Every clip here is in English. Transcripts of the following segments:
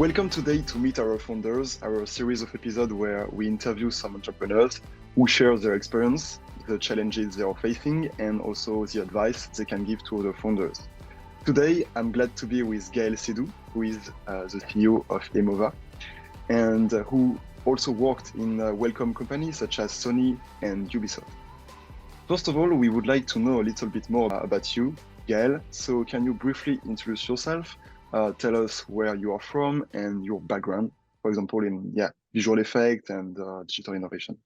Welcome today to Meet Our Founders, our series of episodes where we interview some entrepreneurs who share their experience, the challenges they are facing, and also the advice they can give to other founders. Today, I'm glad to be with Gaël Seydoux, who is the CEO of Emova, and who also worked in welcome companies such as Sony and Ubisoft. First of all, we would like to know a little bit more about you, Gaël. So can you briefly introduce yourself? Tell us where you are from and your background, for example, in visual effect and digital innovation.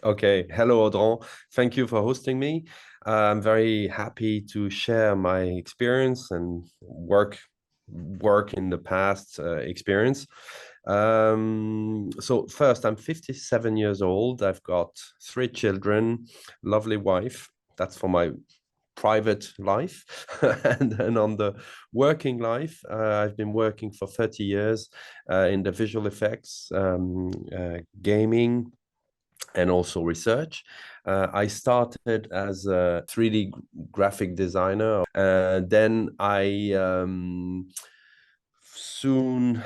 Okay, hello Audran. Thank you for hosting me. I'm very happy to share my experience and work in the past experience. So first, I'm 57 years old. I've got 3 children, lovely wife. That's for my private life. And then on the working life, I've been working for 30 years in the visual effects, gaming, and also research. I started as a 3D graphic designer. Then I soon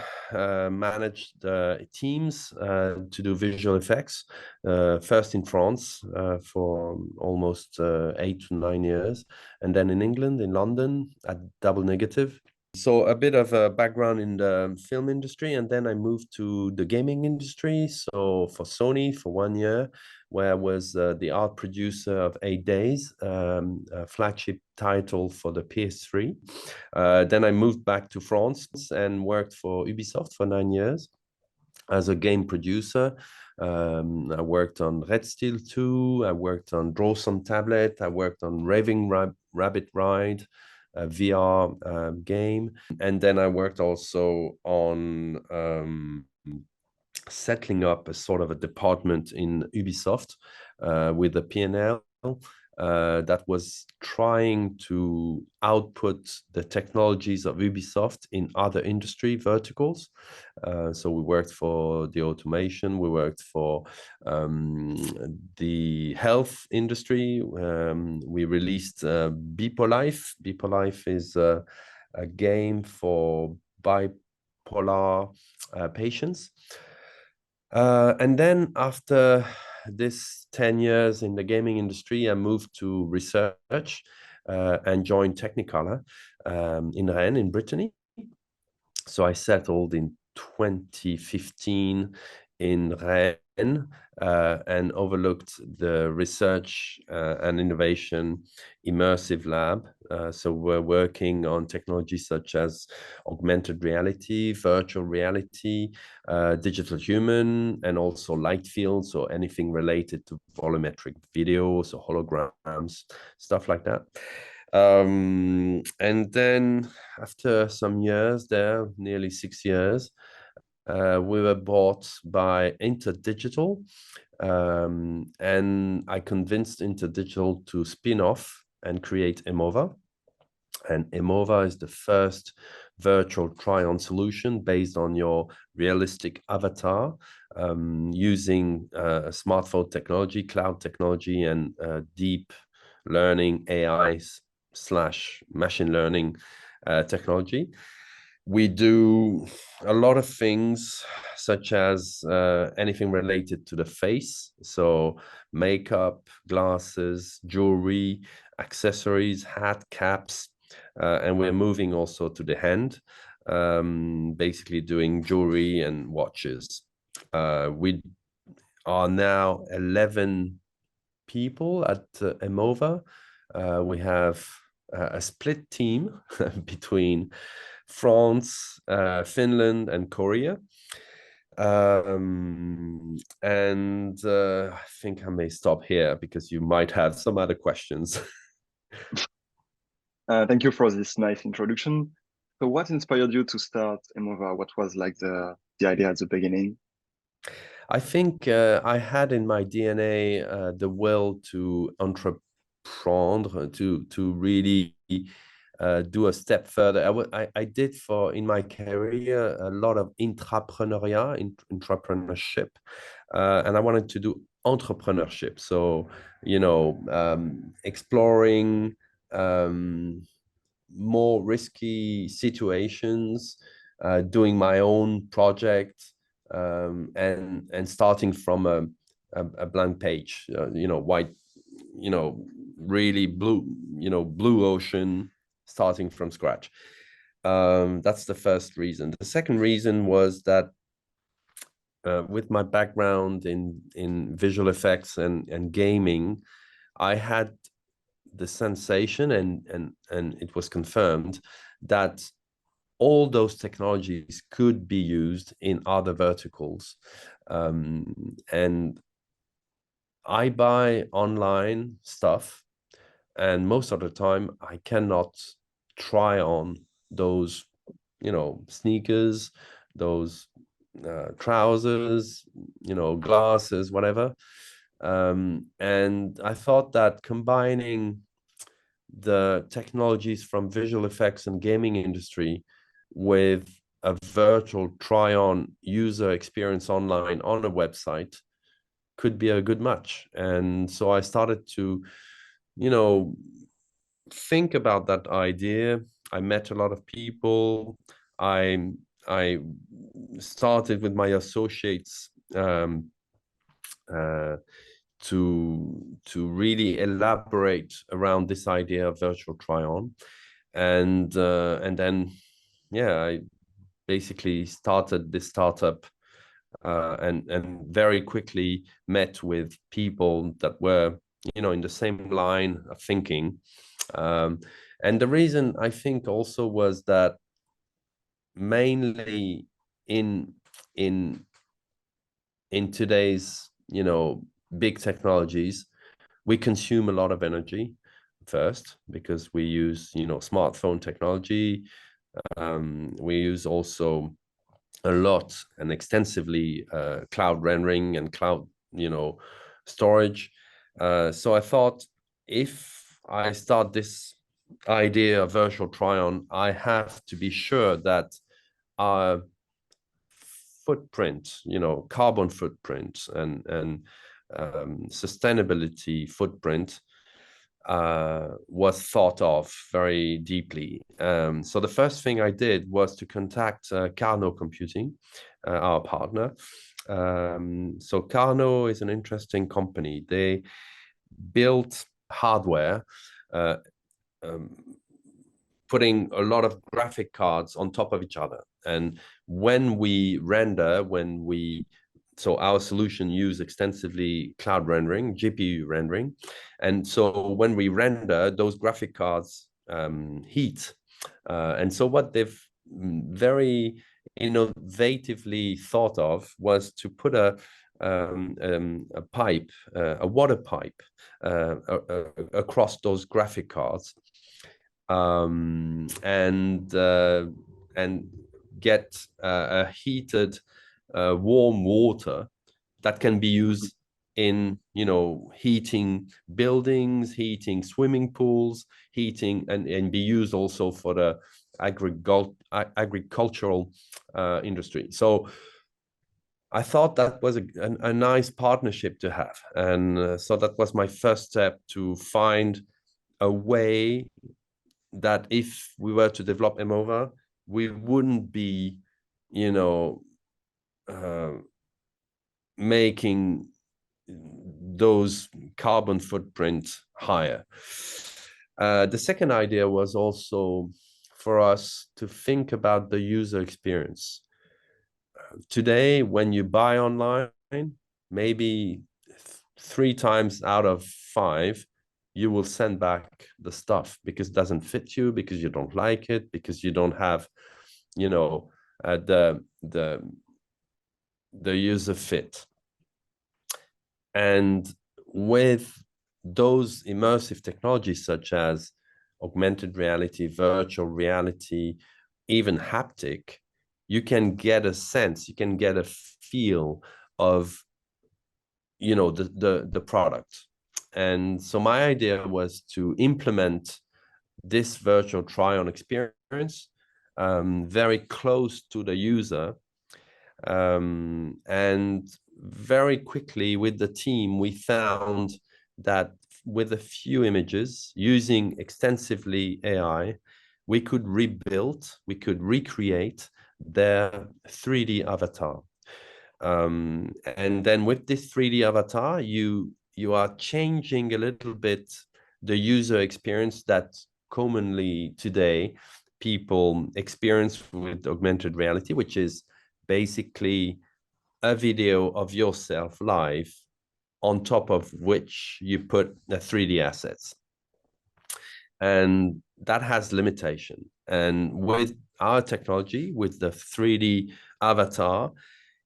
managed teams to do visual effects, first in France for almost 8 to 9 years, and then in England, in London, at Double Negative. So a bit of a background in the film industry, and then I moved to the gaming industry. So for Sony for 1 year, where I was the art producer of 8 Days, a flagship title for the PS3. Then I moved back to France and worked for Ubisoft for 9 years as a game producer. I worked on Red Steel 2, I worked on Draw Some Tablet, I worked on Raving Rabbit Ride, a VR game. And then I worked also on settling up a sort of a department in Ubisoft with the P&L that was trying to output the technologies of Ubisoft in other industry verticals. So we worked for the automation, we worked for the health industry. We released Bipolife. Bipolife is a game for bipolar patients. And then after this 10 years in the gaming industry, I moved to research and joined Technicolor in Rennes, in Brittany. So I settled in 2015 in Rennes and overlooked the research and innovation immersive lab. So we're working on technologies such as augmented reality, virtual reality, digital human, and also light fields, so anything related to volumetric videos or holograms, stuff like that. And then after some years there, nearly 6 years, we were bought by InterDigital, and I convinced InterDigital to spin off and create Emova. And Emova is the first virtual try-on solution based on your realistic avatar, using smartphone technology, cloud technology, and deep learning AI/machine learning technology. We do a lot of things such as anything related to the face, so makeup, glasses, jewelry, accessories, hat, caps, and we're moving also to the hand, basically doing jewelry and watches. We are now 11 people at Emova. We have a split team between France, Finland, and Korea. And I think I may stop here because you might have some other questions. Thank you for this nice introduction. So what inspired you to start Emova? What was like the idea at the beginning? I think I had in my DNA the will to entreprendre, to really do a step further. I did in my career a lot of entrepreneurship, and I wanted to do entrepreneurship. So, exploring more risky situations, doing my own project, and starting from a blank page, white, really blue ocean, starting from scratch. That's the first reason. The second reason was that with my background in visual effects and gaming, I had the sensation, and it was confirmed, that all those technologies could be used in other verticals. And I buy online stuff, and most of the time I cannot try on those, sneakers, those trousers, glasses, whatever. And I thought that combining the technologies from visual effects and gaming industry with a virtual try-on user experience online on a website could be a good match. And so I started to, think about that idea. I met a lot of people. I started with my associates to really elaborate around this idea of virtual try-on, and then I basically started this startup, and very quickly met with people that were in the same line of thinking, and the reason I think also was that mainly in in today's big technologies, we consume a lot of energy first, because we use smartphone technology. We use also a lot and extensively cloud rendering and cloud storage. So I thought, if I start this idea of virtual try-on, I have to be sure that our footprint, carbon footprint and sustainability footprint was thought of very deeply. So the first thing I did was to contact Carnot Computing, our partner. So Carnot is an interesting company. They built hardware, putting a lot of graphic cards on top of each other. And when we render, so our solution use extensively cloud rendering, GPU rendering. And so when we render, those graphic cards heat. And so what they've very innovatively thought of was to put a pipe, a water pipe, across those graphic cards, and get a heated warm water that can be used in heating buildings, heating swimming pools, heating and be used also for the agricultural industry. So I thought that was a nice partnership to have, and so that was my first step, to find a way that if we were to develop Emova, we wouldn't be making those carbon footprint higher. The second idea was also for us to think about the user experience. Today, when you buy online, maybe 3 times out of 5, you will send back the stuff because it doesn't fit you, because you don't like it, because you don't have, the user fit. And with those immersive technologies such as augmented reality, virtual reality, even haptic, you can get a sense, you can get a feel of the product. And so my idea was to implement this virtual try-on experience very close to the user, and very quickly with the team we found that with a few images, using extensively AI, we could rebuild, we could recreate their 3D avatar. And then with this 3D avatar, you are changing a little bit the user experience that commonly today people experience with augmented reality, which is basically a video of yourself live on top of which you put the 3D assets. And that has limitation. And with our technology, with the 3D avatar,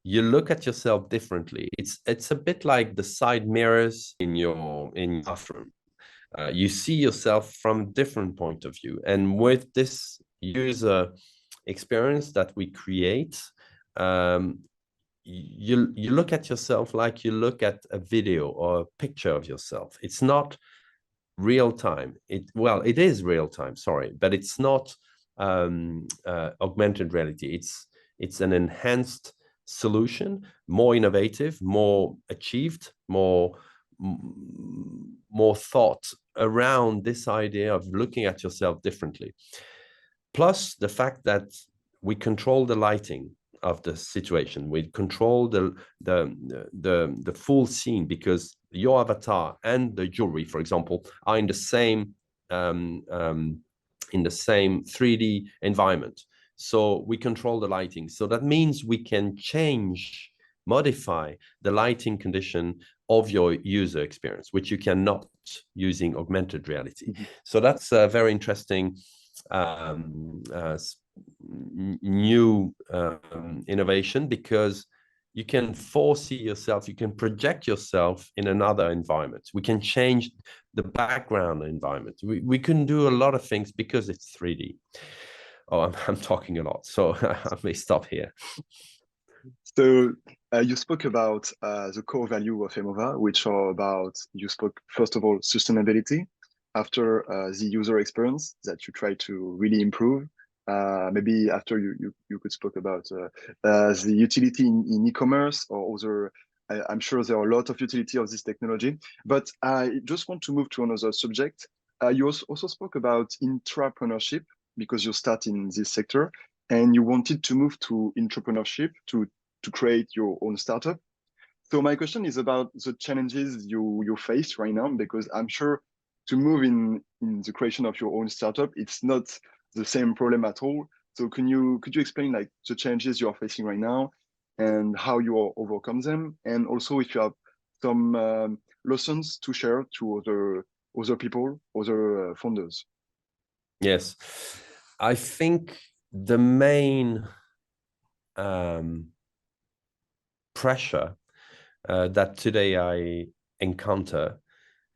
you look at yourself differently. It's a bit like the side mirrors in your bathroom. You see yourself from a different point of view. And with this user experience that we create, you look at yourself like you look at a video or a picture of yourself. It's not real time. It is real time, sorry, but it's not augmented reality. It's an enhanced solution, more innovative, more achieved, more thought around this idea of looking at yourself differently. Plus the fact that we control the lighting of the situation. We control the full scene, because your avatar and the jewelry, for example, are in the same 3D environment. So we control the lighting. So that means we can modify the lighting condition of your user experience, which you cannot using augmented reality. Mm-hmm. So that's a very interesting new innovation, because you can foresee yourself, you can project yourself in another environment. We can change the background environment. We can do a lot of things because it's 3D. Oh, I'm talking a lot, so I may stop here. So you spoke about the core value of Emova, which are about, you spoke first of all sustainability, after the user experience that you try to really improve. Maybe after you could speak about the utility in e-commerce or other. I'm sure there are a lot of utility of this technology, but I just want to move to another subject. You also spoke about intrapreneurship, because you start in this sector and you wanted to move to entrepreneurship to create your own startup. So my question is about the challenges you face right now, because I'm sure to move in the creation of your own startup, it's not the same problem at all. So could you explain like the challenges you are facing right now and how you overcome them, and also if you have some lessons to share to other people, other founders? Yes, I think the main pressure that today I encounter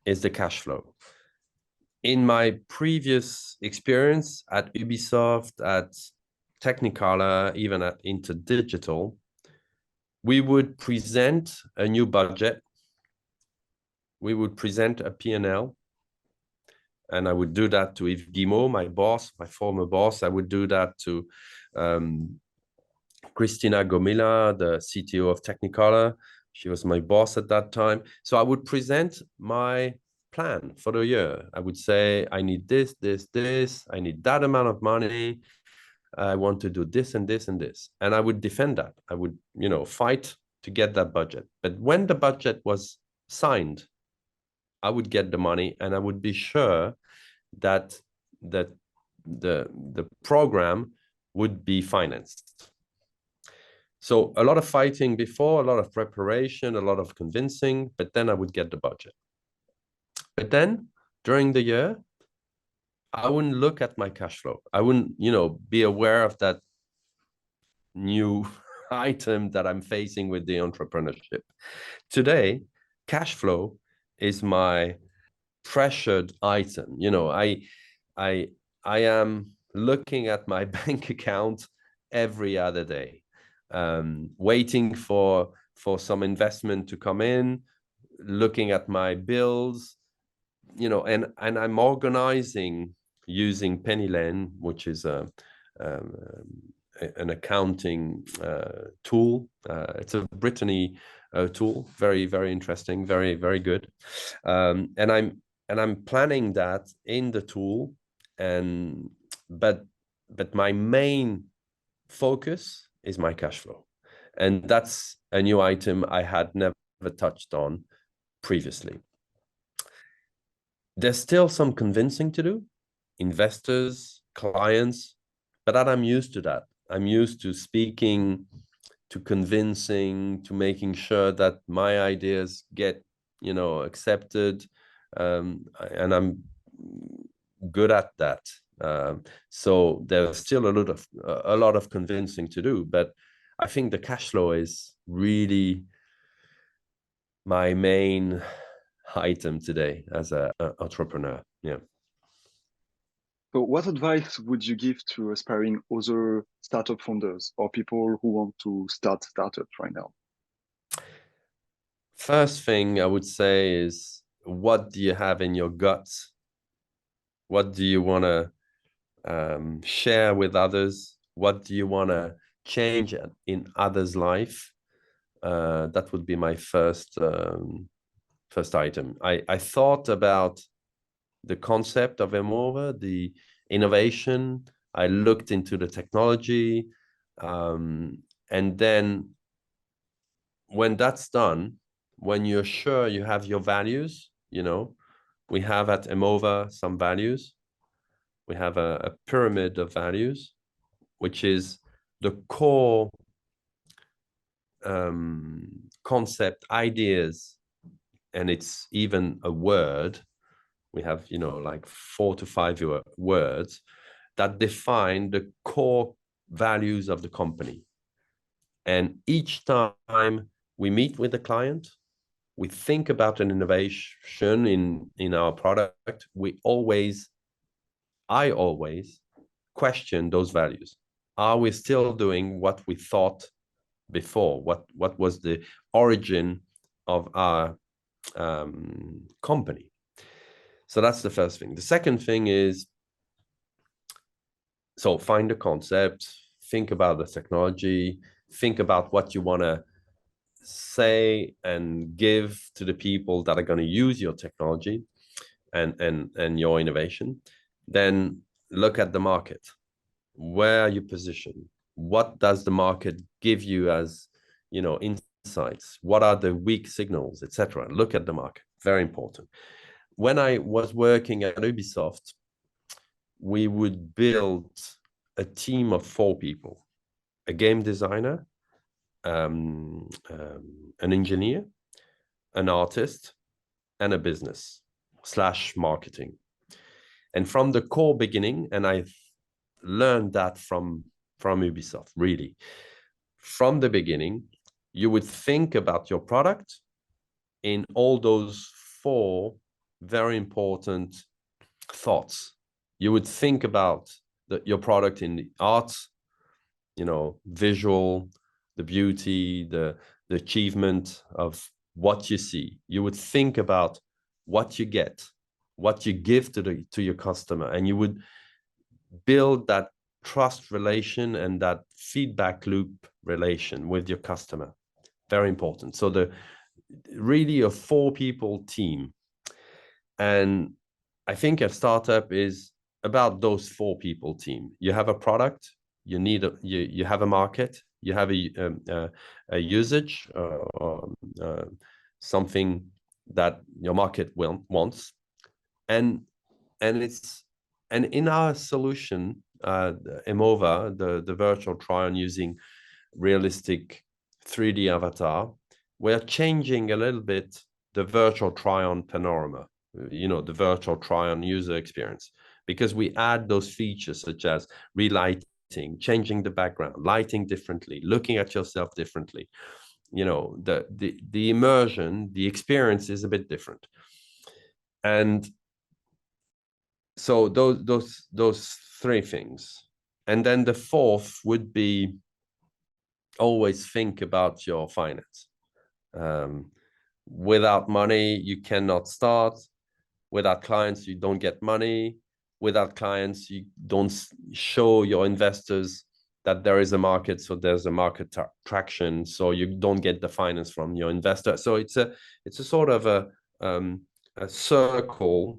is the cash flow. In my previous experience at Ubisoft, at Technicolor, even at InterDigital, we would present a new budget, we would present a P&L, and I would do that to Yves Guillemot, my boss, my former boss. I would do that to Christina Gomila, the CTO of Technicolor. She was my boss at that time. So I would present my plan for the year. I would say, I need this, this, this. I need that amount of money. I want to do this and this and this. And I would defend that. I would, fight to get that budget. But when the budget was signed, I would get the money, and I would be sure that the program would be financed. So a lot of fighting before, a lot of preparation, a lot of convincing, but then I would get the budget. But then during the year, I wouldn't look at my cash flow. I wouldn't, be aware of that new item that I'm facing with the entrepreneurship. Today, cash flow is my pressured item. I am looking at my bank account every other day, waiting for some investment to come in, looking at my bills, and I'm organizing using Penny Lane, which is an accounting tool. It's a Brittany tool, very, very interesting, very, very good. And I'm planning that in the tool, but my main focus is my cash flow. And that's a new item I had never touched on previously. There's still some convincing to do, investors, clients, but I'm used to that. I'm used to speaking, to convincing, to making sure that my ideas get, accepted. And I'm good at that. So there's still a lot of convincing to do, but I think the cash flow is really my main item today as an entrepreneur. Yeah. So what advice would you give to aspiring other startup founders or people who want to start startups right now? First thing I would say is, what do you have in your guts? What do you want to share with others? What do you want to change in others' life? That would be my first item. I thought about the concept of Emova, the innovation. I looked into the technology, and then when that's done, when you're sure you have your values, we have at Emova some values. We have a pyramid of values, which is the core concept, ideas, and it's even a word. We have, like 4 to 5 words that define the core values of the company. And each time we meet with the client, we think about an innovation in our product, I always question those values. Are we still doing what we thought before? What was the origin of our company? So that's the first thing. The second thing is, so find the concept, think about the technology, think about what you want to say and give to the people that are going to use your technology and your innovation. Then look at the market. Where are you positioned? What does the market give you as, insights? What are the weak signals, etc.? Look at the market. Very important. When I was working at Ubisoft, we would build a team of 4 people: a game designer, an engineer, an artist, and a business/marketing. And from the core beginning, and I learned that from Ubisoft, really, from the beginning, you would think about your product in all those 4 very important thoughts. You would think about your product in the arts, visual, the beauty, the achievement of what you see. You would think about what you get, what you give to your customer, and you would build that trust relation and that feedback loop relation with your customer. Very important. So really a 4 people team. And I think a startup is about those 4 people team. You have a product, you have a market, you have a usage, something that your market wants, and in our solution, Emova, the virtual try-on using realistic 3D avatar, we're changing a little bit the virtual try-on panorama, the virtual try-on user experience, because we add those features such as relighting, changing the background, lighting differently, looking at yourself differently. The immersion, the experience is a bit different. And so those 3 things. And then the 4th would be, always think about your finance. Without money, you cannot start. Without clients, you don't get money. Without clients, you don't show your investors that there is a market, so there's a market traction, so you don't get the finance from your investor. So it's a sort of a circle,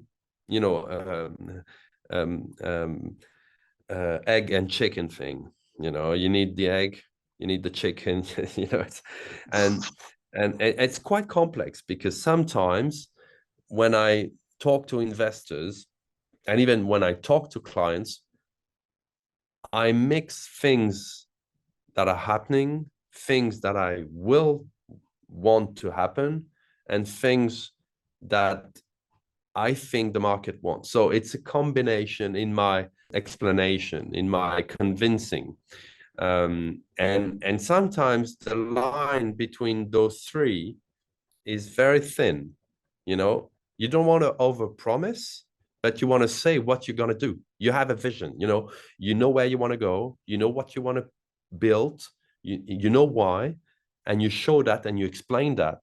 egg and chicken thing. You know, you need the egg, you need the chicken, you know, and it's quite complex, because sometimes when I talk to investors, and even when I talk to clients, I mix things that are happening, things that I will want to happen, and things that I think the market wants. So it's a combination in my explanation, in my convincing. And sometimes the line between those three is very thin. You know, you don't want to overpromise, but you want to say what you're going to do. You have a vision, you know where you want to go, you know what you want to build, you know why, and you show that and you explain that.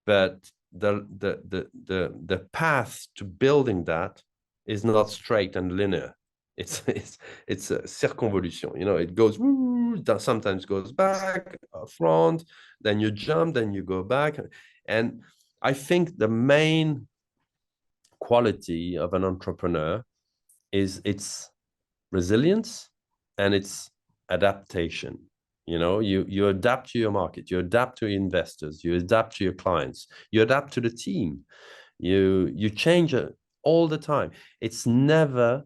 But the path to building that is not straight and linear. It's a circonvolution. It goes sometimes goes back, front, then you jump, then you go back. And I think the main quality of an entrepreneur is its resilience and its adaptation. You adapt to your market, you adapt to investors, you adapt to your clients, you adapt to the team, you change it all the time. It's never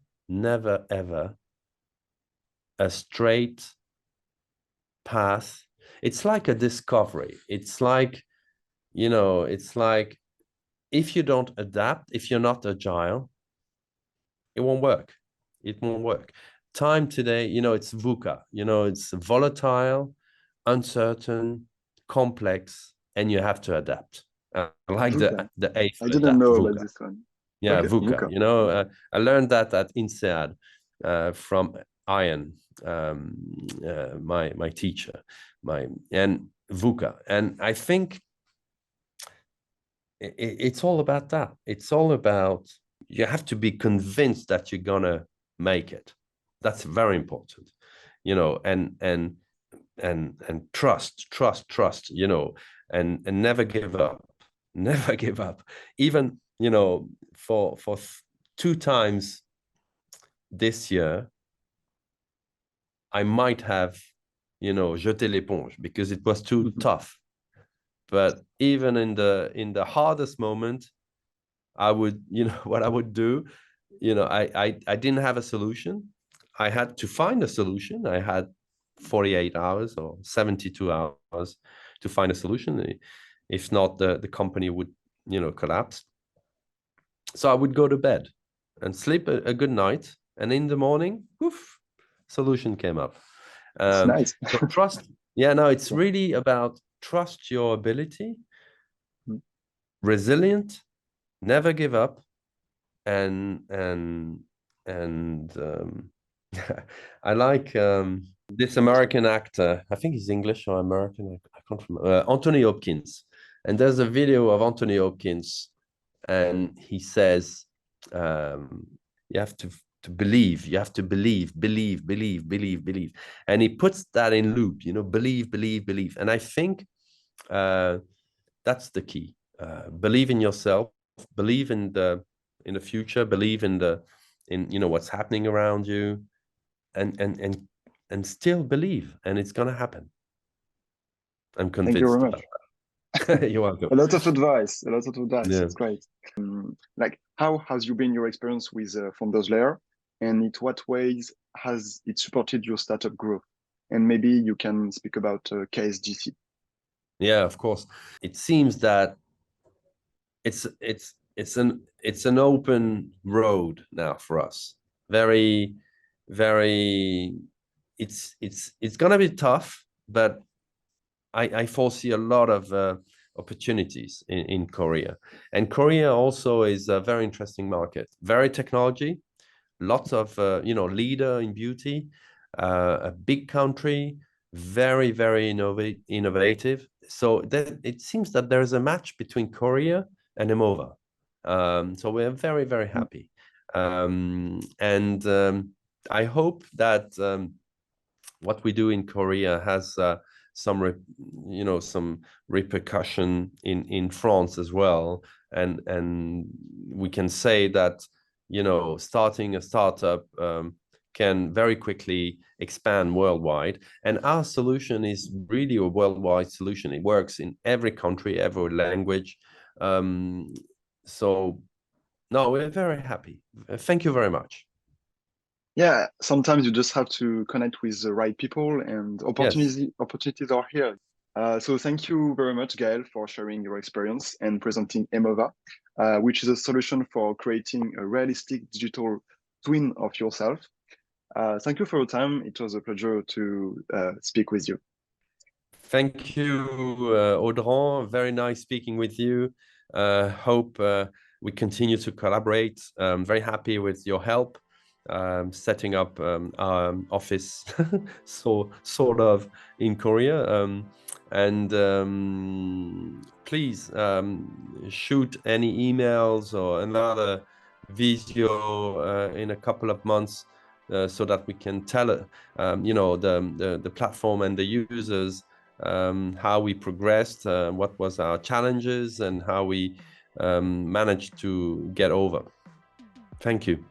ever a straight path. It's like a discovery. It's like if you don't adapt, if you're not agile, it won't work. Time today, it's VUCA, it's volatile, uncertain, complex, and you have to adapt. I like VUCA. the A I for didn't that, know about VUCA. this one. Yeah, Okay, VUCA. VUCA. I learned that at INSEAD from Ian, my teacher, and VUCA. And I think it's all about that. It's all about, you have to be convinced that you're gonna make it. That's very important, and trust, and never give up. Never give up. Even, for 2 times this year, I might have, jeté l'éponge because it was too tough. But even in the hardest moment, I would, what I would do, I didn't have a solution. I had to find a solution. I had 48 hours or 72 hours to find a solution. If not, the company would, collapse. So I would go to bed and sleep a good night. And in the morning, poof, solution came up. It's nice. So trust. Yeah, no, it's really about trust your ability, resilient, never give up, and I like this American actor. I think he's English or American. I can't remember. Anthony Hopkins. And there's a video of Anthony Hopkins, and he says, you have to believe. You have to believe. And he puts that in loop. Believe. And I think that's the key. Believe in yourself. Believe in the future. Believe in what's happening around you, and still believe, and it's gonna happen. I'm convinced. Thank you very much. You're welcome. A lot of advice. Yeah. It's great. How has you been your experience with Founders Lair, and in what ways has it supported your startup growth? And maybe you can speak about KSGC. Yeah, of course. It seems that it's an open road now for us. Very, very. It's gonna be tough, but I foresee a lot of opportunities in Korea. And Korea also is a very interesting market, very technology, lots of, leader in beauty, a big country, very, very innovative. So it seems that there is a match between Korea and Emova. So we're very, very happy. And I hope that what we do in Korea has some repercussion in France as well, and we can say that starting a startup can very quickly expand worldwide. And our solution is really a worldwide solution. It works in every country, every language. So no, we're very happy. Thank you very much. Yeah, sometimes you just have to connect with the right people, and Yes. opportunities are here. So thank you very much, Gaël, for sharing your experience and presenting Emova, which is a solution for creating a realistic digital twin of yourself. Thank you for your time. It was a pleasure to speak with you. Thank you, Audran. Very nice speaking with you. Hope we continue to collaborate. Very happy with your help setting up our office, so sort of in Korea. And please shoot any emails or another video in a couple of months so that we can tell the platform and the users how we progressed, what was our challenges, and how we managed to get over. Thank you.